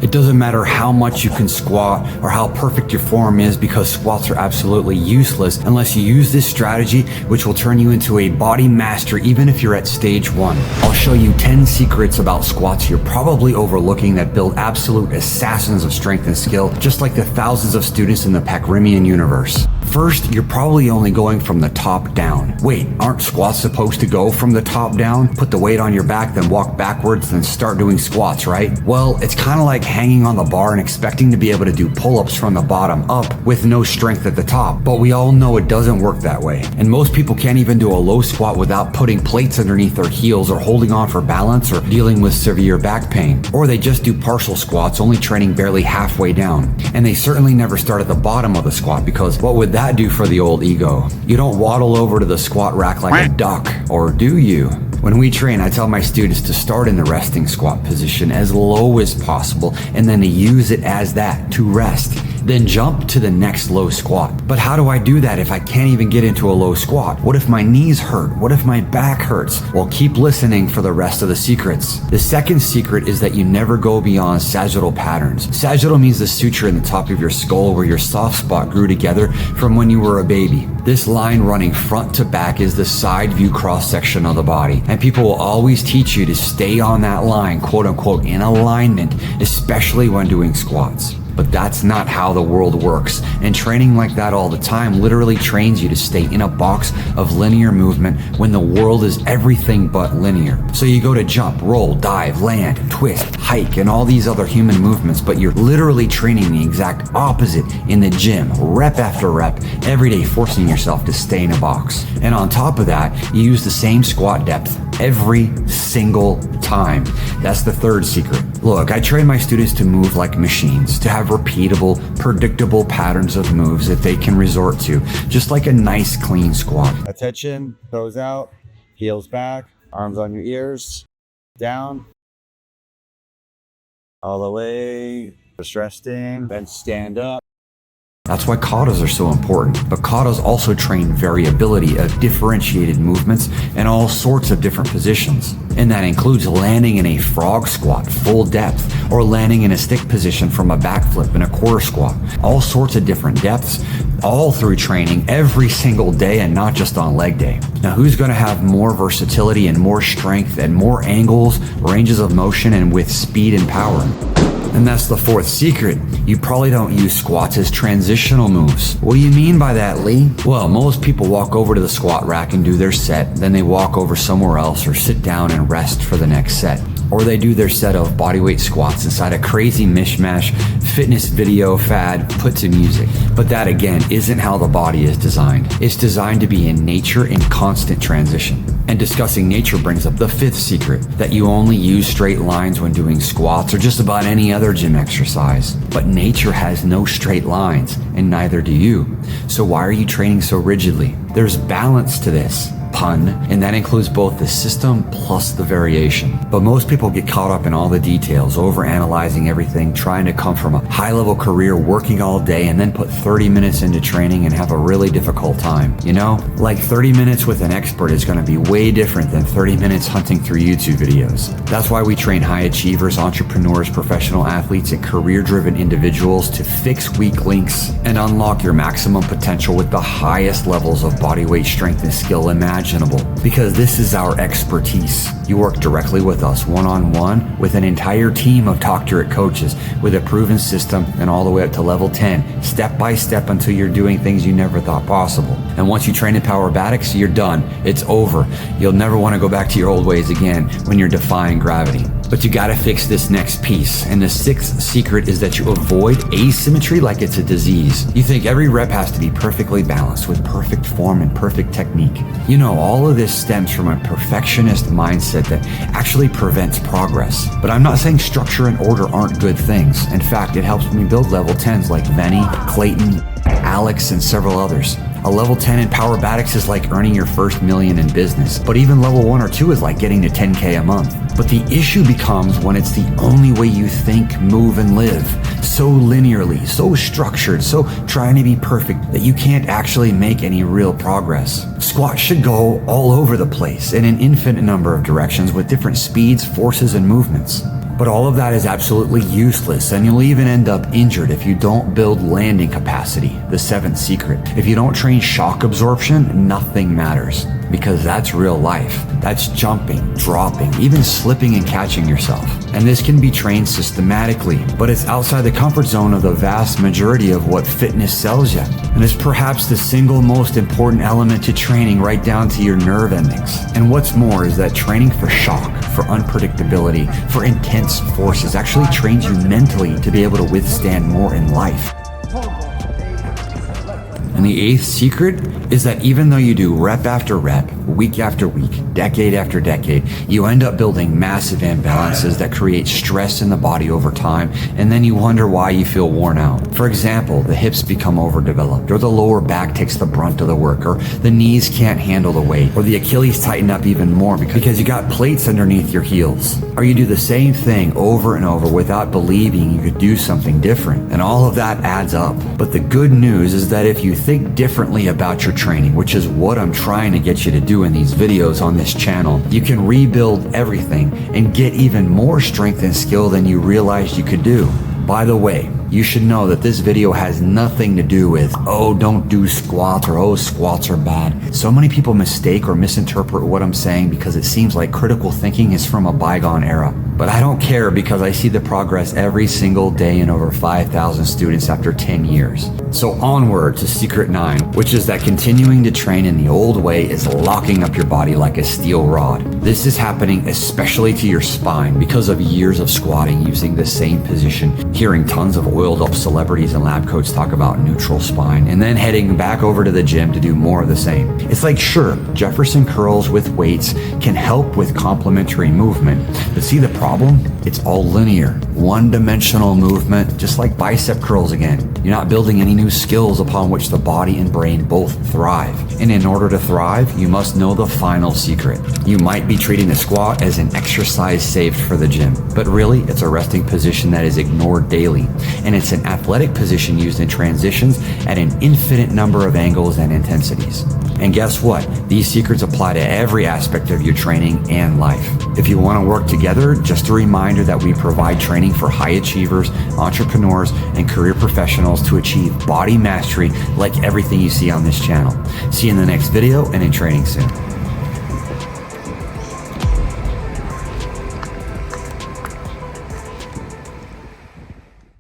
It doesn't matter how much you can squat or how perfect your form is, because squats are absolutely useless unless you use this strategy, which will turn you into a body master even if you're at stage 1. I'll show you 10 secrets about squats you're probably overlooking that build absolute assassins of strength and skill, just like the thousands of students in the Pac-Rimian universe. First, you're probably only going from the top down. Wait, aren't squats supposed to go from the top down? Put the weight on your back, then walk backwards, then start doing squats, right? Well, it's kind of like hanging on the bar and expecting to be able to do pull-ups from the bottom up with no strength at the top. But we all know it doesn't work that way. And most people can't even do a low squat without putting plates underneath their heels or holding on for balance or dealing with severe back pain. Or they just do partial squats, only training barely halfway down. And they certainly never start at the bottom of the squat, because what would that do for the old ego? You don't waddle over to the squat rack like a duck, or do you? When we train, I tell my students to start in the resting squat position as low as possible, and then to use it as that, to rest. Then jump to the next low squat. But how do I do that if I can't even get into a low squat? What if my knees hurt? What if my back hurts? Well, keep listening for the rest of the secrets. The second secret is that you never go beyond sagittal patterns. Sagittal means the suture in the top of your skull where your soft spot grew together from when you were a baby. This line running front to back is the side view cross section of the body. And people will always teach you to stay on that line, quote unquote, in alignment, especially when doing squats. But that's not how the world works. And training like that all the time literally trains you to stay in a box of linear movement when the world is everything but linear. So you go to jump, roll, dive, land, twist, hike, and all these other human movements, but you're literally training the exact opposite in the gym, rep after rep, every day, forcing yourself to stay in a box. And on top of that, you use the same squat depth every single time. That's the third secret. Look, I train my students to move like machines, to have repeatable, predictable patterns of moves that they can resort to, just like a nice, clean squat. Attention, toes out, heels back, arms on your ears, down, all the way, just resting, then stand up. That's why katas are so important. But katas also train variability of differentiated movements and all sorts of different positions. And that includes landing in a frog squat, full depth, or landing in a stick position from a backflip in a quarter squat. All sorts of different depths, all through training every single day and not just on leg day. Now, who's going to have more versatility and more strength and more angles, ranges of motion, and with speed and power? And that's the fourth secret. You probably don't use squats as transitional moves. What do you mean by that, Lee? Well, most people walk over to the squat rack and do their set, then they walk over somewhere else or sit down and rest for the next set. Or they do their set of bodyweight squats inside a crazy mishmash fitness video fad put to music. But that again isn't how the body is designed. It's designed to be in nature in constant transition. And discussing nature brings up the fifth secret, that you only use straight lines when doing squats or just about any other gym exercise. But nature has no straight lines, and neither do you. So why are you training so rigidly? There's balance to this. Pun, and that includes both the system plus the variation. But most people get caught up in all the details, overanalyzing everything, trying to come from a high-level career, working all day, and then put 30 minutes into training and have a really difficult time. You know, like 30 minutes with an expert is going to be way different than 30 minutes hunting through YouTube videos. That's why we train high achievers, entrepreneurs, professional athletes, and career-driven individuals to fix weak links and unlock your maximum potential with the highest levels of bodyweight strength and skill imaginable. Because this is our expertise. You work directly with us one-on-one with an entire team of Doctorate coaches with a proven system, and all the way up to level 10, step by step, until you're doing things you never thought possible. And once you train in Powerbatics, you're done. It's over. You'll never want to go back to your old ways again when you're defying gravity. But you gotta fix this next piece. And the sixth secret is that you avoid asymmetry like it's a disease. You think every rep has to be perfectly balanced with perfect form and perfect technique. You know, all of this stems from a perfectionist mindset that actually prevents progress. But I'm not saying structure and order aren't good things. In fact, it helps me build level 10s like Venny, Clayton, Alex, and several others. A level 10 in Powerbatics is like earning your first million in business, but even level 1 or 2 is like getting to 10K a month. But the issue becomes when it's the only way you think, move, and live. So linearly, so structured, so trying to be perfect that you can't actually make any real progress. Squats should go all over the place in an infinite number of directions with different speeds, forces, and movements. But all of that is absolutely useless, and you'll even end up injured if you don't build landing capacity, the seventh secret. If you don't train shock absorption, nothing matters, because that's real life. That's jumping, dropping, even slipping and catching yourself. And this can be trained systematically, but it's outside the comfort zone of the vast majority of what fitness sells you. And it's perhaps the single most important element to training, right down to your nerve endings. And what's more is that training for shock, for unpredictability, for intense forces actually trains you mentally to be able to withstand more in life. And the eighth secret is that even though you do rep after rep, week after week, decade after decade, you end up building massive imbalances that create stress in the body over time, and then you wonder why you feel worn out. For example, the hips become overdeveloped, or the lower back takes the brunt of the work, or the knees can't handle the weight, or the Achilles tighten up even more because you got plates underneath your heels. Or you do the same thing over and over without believing you could do something different, and all of that adds up. But the good news is that if you think differently about your training, which is what I'm trying to get you to do in these videos on this channel, you can rebuild everything and get even more strength and skill than you realized you could do. By the way, you should know that this video has nothing to do with, oh, don't do squats, or oh, squats are bad. So many people mistake or misinterpret what I'm saying because it seems like critical thinking is from a bygone era. But I don't care, because I see the progress every single day in over 5,000 students after 10 years. So onward to secret 9, which is that continuing to train in the old way is locking up your body like a steel rod. This is happening especially to your spine because of years of squatting using the same position, hearing tons of oiled up celebrities and lab coats talk about neutral spine, and then heading back over to the gym to do more of the same. It's like, sure, Jefferson curls with weights can help with complementary movement, but see the problem? It's all linear, one-dimensional movement, just like bicep curls again. You're not building any new skills upon which the body and brain both thrive. And in order to thrive, you must know the final secret. You might be treating the squat as an exercise saved for the gym, but really it's a resting position that is ignored daily. And it's an athletic position used in transitions at an infinite number of angles and intensities. And guess what? These secrets apply to every aspect of your training and life. If you want to work together, just a reminder that we provide training for high achievers, entrepreneurs, and career professionals to achieve body mastery like everything you see on this channel. See you in the next video and in training soon.